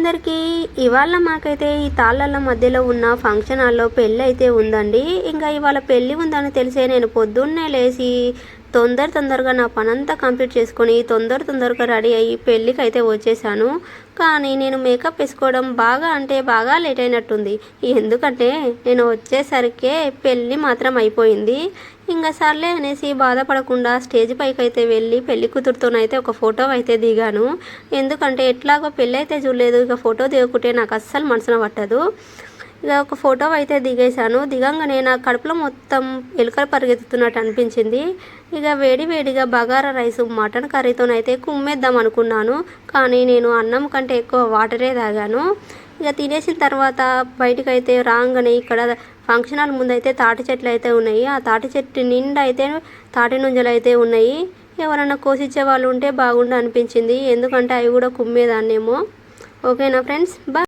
అందరికీ ఇవాళ మాకైతే ఈ తాళ్ళల మధ్యలో ఉన్న ఫంక్షన్ హాల్లో పెళ్ళి అయితే ఉందండి. ఇంకా ఇవాళ పెళ్ళి ఉందని తెలిసే నేను పొద్దున్నే లేచి తొందరగా నా పనంతా కంప్లీట్ చేసుకొని తొందరగా రెడీ అయ్యి పెళ్ళికి అయితే వచ్చేసాను. కానీ నేను మేకప్ వేసుకోవడం బాగా లేట్ అయినట్టుంది. ఎందుకంటే నేను వచ్చేసరికే పెళ్ళి మాత్రం అయిపోయింది. ఇంకా సర్లే అనేసి బాధపడకుండా స్టేజ్ పైకి అయితే వెళ్ళి పెళ్లి కూతురుతోనైతే ఒక ఫోటో అయితే దిగాను. ఎందుకంటే ఎట్లాగో పెళ్ళి అయితే చూడలేదు, ఇక ఫోటో దిగకుంటే నాకు అస్సలు మనసున పట్టదు. ఇక ఒక ఫోటో అయితే దిగేశాను. దిగంగానే నా కడుపులో మొత్తం ఎలుకలు పరిగెత్తుతున్నట్టు అనిపించింది. ఇక వేడిగా బగారా రైస్ మటన్ కర్రీతోనైతే కుమ్మేద్దాం అనుకున్నాను. కానీ నేను అన్నం కంటే ఎక్కువ వాటరే తాగాను. ఇక తినేసిన తర్వాత బయటకైతే రాగానే ఇక్కడ ఫంక్షన్ హాల్ ముందైతే తాటి చెట్లు అయితే ఉన్నాయి. ఆ తాటి చెట్టు నిండా అయితే తాటి నుంజలు అయితే ఉన్నాయి. ఎవరన్నా కోసిచ్చే వాళ్ళు ఉంటే బాగుండు అనిపించింది. ఎందుకంటే అవి కూడా కుమ్మేదాన్నేమో. ఓకేనా ఫ్రెండ్స్, బాయ్.